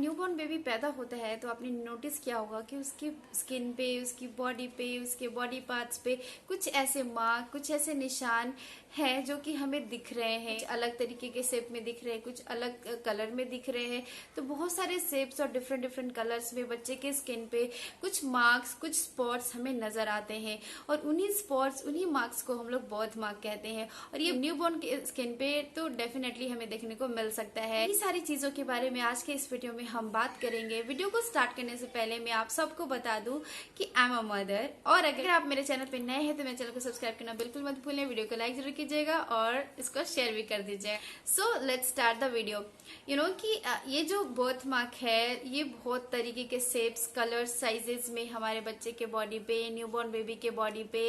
Newborn baby पैदा होता है तो आपने नोटिस किया होगा कि उसकी स्किन पे, उसकी बॉडी पे, उसके बॉडी पार्ट्स पे कुछ ऐसे मार्क, कुछ ऐसे निशान हैं जो कि हमें दिख रहे हैं, अलग तरीके के शेप में दिख रहे हैं, कुछ अलग कलर में दिख रहे हैं। तो बहुत सारे शेप्स और डिफरेंट डिफरेंट कलर्स में बच्चे के स्किन पे कुछ मार्क्स, कुछ स्पॉट्स हमें नजर आते हैं और उन्हीं स्पॉट्स, उन्हीं मार्क्स को हम लोग बर्थ मार्क कहते हैं। और ये न्यूबॉर्न के स्किन पे तो डेफिनेटली हमें देखने को मिल सकता है। ये सारी चीजों के बारे में आज के इस वीडियो में हम बात करेंगे। वीडियो को स्टार्ट करने से पहले मैं आप सबको बता दूं कि आई एम अ मदर, और अगर आप मेरे चैनल पे नए हैं तो मेरे चैनल को सब्सक्राइब करना बिल्कुल मत भूलें, वीडियो को लाइक जरूर कीजिएगा और इसको शेयर भी कर दीजिएगा। So let's start the video. You know कि ये जो बर्थ मार्क है ये बहुत तरीके के शेप्स, कलर्स, साइजेस में हमारे बच्चे के बॉडी पे, न्यूबॉर्न बेबी के बॉडी पे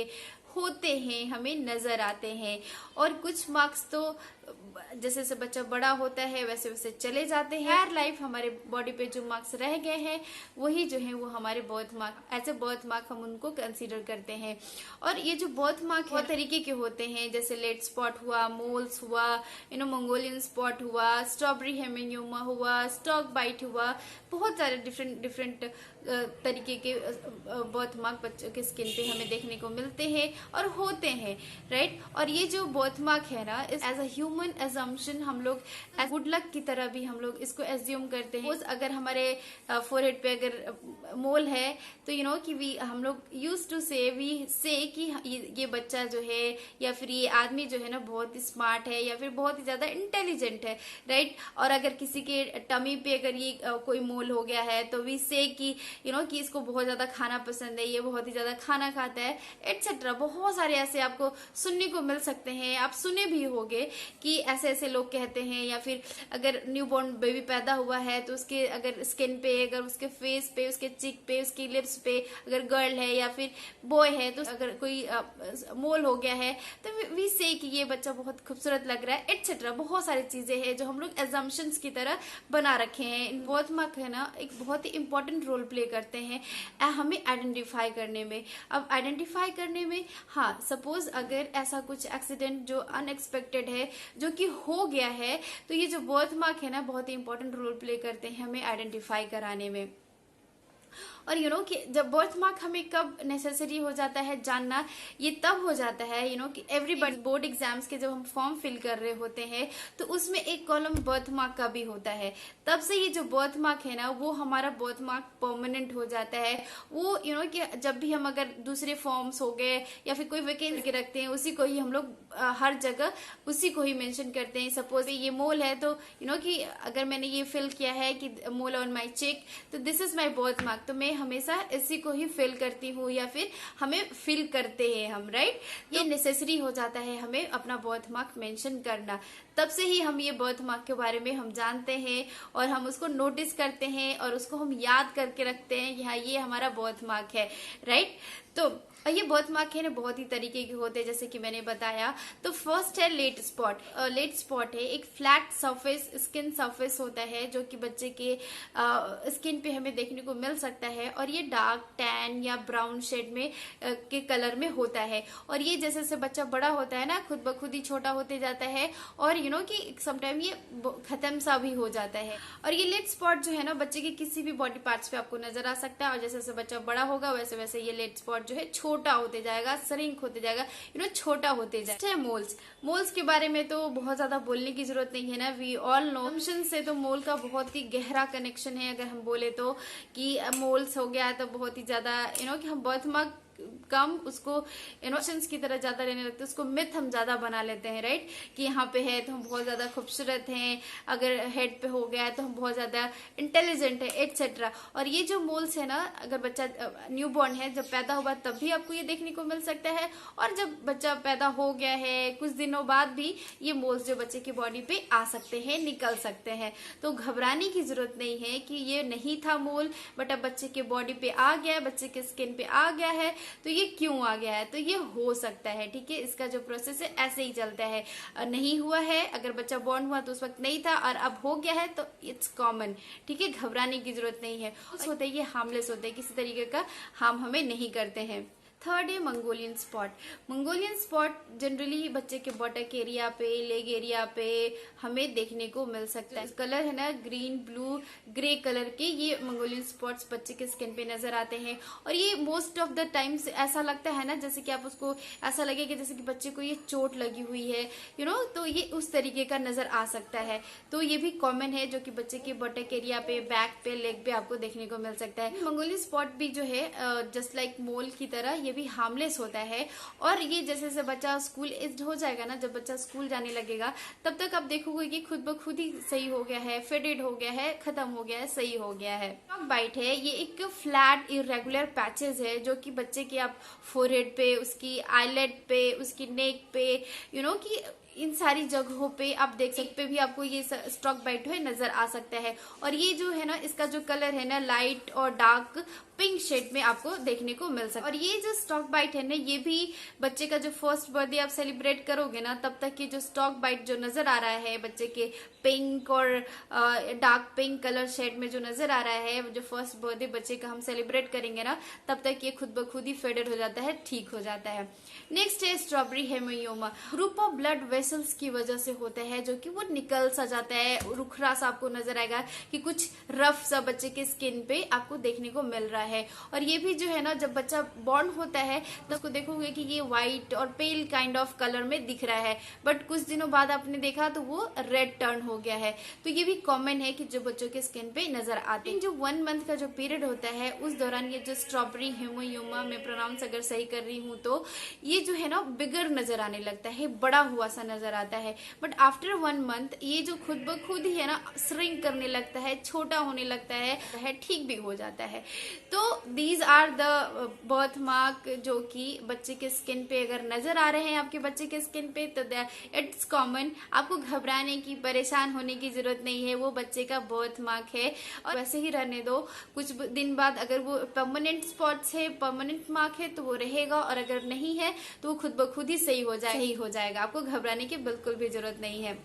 होते हैं, हमें नजर आते हैं। और कुछ मार्क्स तो जैसे जैसे बच्चा बड़ा होता है वैसे वैसे चले जाते हैं। हर लाइफ हमारे बॉडी पे जो मार्क्स रह गए हैं वही जो है वो हमारे birth mark, as a birth mark हम उनको कंसीडर करते हैं। और ये जो बर्थ मार्क बहुत तरीके के होते हैं, जैसे लेट स्पॉट हुआ, मोल्स हुआ, मंगोलियन स्पॉट हुआ, स्ट्रॉबेरी हेमेन्यूमा हुआ, स्टॉक बाइट हुआ, बहुत सारे डिफरेंट तरीके के बर्थ मार्क बच्चों के स्किन पे हमें देखने को मिलते हैं और होते हैं, राइट। और ये जो बर्थ मार्क है ना, एज अ ह्यूमन एजम्पशन हम लोग गुड लक की तरह भी हम लोग इसको एज्यूम करते हैं। अगर हमारे फोरहेड पे अगर मोल है तो कि हम लोग यूज टू से कि ये बच्चा जो है या फिर ये आदमी जो है ना बहुत ही स्मार्ट है या फिर बहुत ही ज्यादा इंटेलिजेंट है, राइट। और अगर किसी के टमी पे अगर ये कोई मोल हो गया है तो वी से कि कि इसको बहुत ज्यादा खाना पसंद है, ये बहुत ही ज्यादा खाना खाता है, एटसेट्रा। बहुत सारे ऐसे आपको सुनने को मिल सकते हैं, आप सुने भी होंगे कि ऐसे ऐसे लोग कहते हैं। या फिर अगर न्यूबॉर्न बेबी पैदा हुआ है तो उसके अगर स्किन पे, अगर उसके फेस पे, उसके चिक पे, उसकी लिप्स पे अगर गर्ल है या फिर बॉय है तो अगर कोई मोल हो गया है तो वी से कि ये बच्चा बहुत खूबसूरत लग रहा है, एटसेट्रा। बहुत सारी चीजें हैं जो हम लोग एजम्पशंस की तरह बना रखे हैं। बर्थ मार्क है ना एक बहुत ही इंपॉर्टेंट रोल प्ले करते हैं हमें आइडेंटिफाई करने में। अब आइडेंटिफाई करने में, हाँ, सपोज अगर ऐसा कुछ एक्सीडेंट जो अनएक्सपेक्टेड है जो कि हो गया है तो ये जो बर्थ मार्क है ना बहुत ही इंपॉर्टेंट रोल प्ले करते हैं हमें आइडेंटिफाई कराने में। और कि जब बर्थ मार्क हमें कब नेसेसरी हो जाता है जानना, ये तब हो जाता है कि एवरीबॉडी बोर्ड एग्जाम्स के जब हम फॉर्म फिल कर रहे होते हैं तो उसमें एक कॉलम बर्थ मार्क का भी होता है। तब से ये जो बर्थ मार्क है ना वो हमारा बर्थ मार्क परमानेंट हो जाता है। वो कि जब भी हम अगर दूसरे फॉर्म्स हो गए या फिर कोई वैकेंसी रखते हैं उसी को ही हम लोग हर जगह उसी को ही मेंशन करते हैं। सपोज ये मोल है तो कि अगर मैंने ये फिल किया है कि मोल ऑन माई चेक तो this is my birth mark, तो मैं हमेशा इसी को ही फिल करती हूँ या फिर हमें फिल करते हैं हम, राइट। ये नेसेसरी हो जाता है हमें अपना बर्थ मार्क मेंशन करना। तब से ही हम ये बर्थ मार्क के बारे में हम जानते हैं और हम उसको नोटिस करते हैं और उसको हम याद करके रखते हैं कि हाँ ये हमारा बर्थ मार्क है, राइट। तो ये बर्थ मार्क है ना बहुत ही तरीके के होते हैं जैसे कि मैंने बताया। तो फर्स्ट है लेट स्पॉट। लेट स्पॉट है एक फ्लैट सरफेस, स्किन सरफेस होता है जो कि बच्चे के स्किन पे हमें देखने को मिल सकता है और ये डार्क टैन या ब्राउन शेड में के कलर में होता है। और ये जैसे जैसे बच्चा बड़ा होता है ना खुद ब खुद ही छोटा होते जाता है और कि समटाइम ये खत्म सा भी हो जाता है। और ये लेट स्पॉट जो है ना बच्चे के किसी भी बॉडी पार्ट्स पे आपको नजर आ सकता है और जैसे जैसे बच्चा बड़ा होगा वैसे वैसे ये लेट स्पॉट जो है छोटा होते जाएगा, श्रिंक होते जाएगा, छोटा होते जाएगा। मोल्स के बारे में तो बहुत ज्यादा बोलने की जरूरत नहीं है ना, वी ऑल नो। से तो मोल का बहुत ही गहरा कनेक्शन है। अगर हम बोले तो कि मोल्स हो गया तो बहुत ही ज्यादा कि हम बर्थ मार्क कम उसको इनोशंस की तरह ज्यादा रहने लगते हैं, उसको मिथ हम ज्यादा बना लेते हैं, राइट। कि यहाँ पे है तो हम बहुत ज्यादा खूबसूरत हैं, अगर हेड पे हो गया है तो हम बहुत ज्यादा इंटेलिजेंट है, एटसेट्रा। और ये जो मोल्स है ना अगर बच्चा न्यूबॉर्न है जब पैदा हुआ तब भी आपको ये देखने को मिल सकता है और जब बच्चा पैदा हो गया है कुछ दिनों बाद भी ये मोल्स जो बच्चे की बॉडी पे आ सकते हैं, निकल सकते हैं। तो घबराने की जरूरत नहीं है कि ये नहीं था मोल बट अब बच्चे के बॉडी पे आ गया है, बच्चे के स्किन पे आ गया है तो ये क्यों आ गया है। तो ये हो सकता है, ठीक है। इसका जो प्रोसेस है ऐसे ही चलता है। नहीं हुआ है, अगर बच्चा बॉर्न हुआ तो उस वक्त नहीं था और अब हो गया है तो इट्स कॉमन, ठीक है। घबराने की जरूरत नहीं है। होते ये हार्मलेस होते हैं, किसी तरीके का हार्म हमें नहीं करते हैं। थर्ड है Mongolian spot. Mongolian spot generally बच्चे के बटक एरिया पे, लेग एरिया पे हमें देखने को मिल सकता है। कलर है ना ग्रीन, ब्लू, ग्रे कलर के, ये मंगोलियन स्पॉट्स बच्चे के स्किन पे नजर आते हैं। और ये मोस्ट ऑफ द टाइम्स ऐसा लगता है ना जैसे कि आप उसको ऐसा लगे कि जैसे कि बच्चे को ये चोट लगी हुई है, तो ये उस तरीके का नजर आ सकता है। तो ये भी कॉमन है जो कि बच्चे के बटक एरिया पे, बैक पे, लेग पे आपको देखने को मिल सकता है। मंगोलियन स्पॉट भी जो है जस्ट लाइक मोल की तरह ये भी हार्मलेस होता है। और ये जैसे जैसे बच्चा स्कूल एज्ड हो जाएगा ना, जब बच्चा स्कूल जाने लगेगा तब तक आप देखोगे कि खुद ब खुद ही सही हो गया है, फेडेड हो गया है, खत्म हो गया है, सही हो गया है। स्टॉक बाइट है, ये एक फ्लैट इरेगुलर पैचेस है जो कि बच्चे के आप फोरहेड पे, उसकी आईलेट पे, उसकी नेक पे, कि इन सारी जगहों पे आप देख सकते पे भी आपको ये स्टॉक बाइट है नजर आ सकता है। और ये जो है ना, इसका जो कलर है ना, लाइट और डार्क पिंक शेड में आपको देखने को मिल सकता है। और ये जो स्टॉक बाइट है ना, ये भी बच्चे का जो फर्स्ट बर्थडे आप सेलिब्रेट करोगे ना, तब तक ये जो स्टॉक बाइट जो नजर आ रहा है बच्चे के पिंक और डार्क पिंक कलर शेड में जो नजर आ रहा है, जो फर्स्ट बर्थडे बच्चे का हम सेलिब्रेट करेंगे ना, तब तक ये खुद ब खुद ही फेडेड हो जाता है, ठीक हो जाता है। नेक्स्ट है स्ट्रॉबेरी हेमायोमा। ग्रुप ऑफ ब्लड वेसल्स की वजह से होता है, जो कि वो निकल सा जाता है, रुखरा सा आपको नजर आएगा कि कुछ रफ सा बच्चे के स्किन पे आपको देखने को मिल रहा है। और ये भी जो है ना, जब बच्चा बॉर्न होता है तो उसको देखोगे कि ये व्हाइट और पेल काइंड ऑफ कलर में दिख रहा है, बट कुछ दिनों बाद आपने देखा तो वो रेड टर्न हो गया है। तो ये भी कॉमन है कि जो बच्चों के स्किन पे नजर आते हैं। जो 1 मंथ का जो पीरियड होता है उस दौरान ये जो स्ट्रॉबेरी हेमायोमा, मैं प्रोनाउंस अगर सही कर रही हूँ तो, ये जो है ना बिगर नजर आने लगता है, बड़ा हुआ सा नजर आता है। बट आफ्टर 1 मंथ ये जो खुद ब खुद ही है ना श्रिंक करने लगता है, छोटा होने लगता है, ठीक भी हो जाता है। तो these are the birth mark जो कि बच्चे के स्किन पे अगर नजर आ रहे हैं आपके बच्चे के स्किन पे, तो इट्स कॉमन। आपको घबराने की, परेशान होने की जरूरत नहीं है, वो बच्चे का बर्थ मार्क है और वैसे ही रहने दो। कुछ दिन बाद अगर वो परमानेंट स्पॉट्स है, परमानेंट मार्क है, तो वो रहेगा, और अगर नहीं है तो वो खुद ब खुद ही सही हो जाएगा। आपको घबराने की बिल्कुल भी जरूरत नहीं है।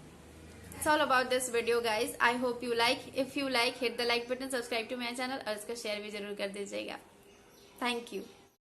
It's all about this video guys. I hope you like. If you like, hit the like button, subscribe to my channel और इसका शेयर भी जरूर कर दीजिएगा। Thank you.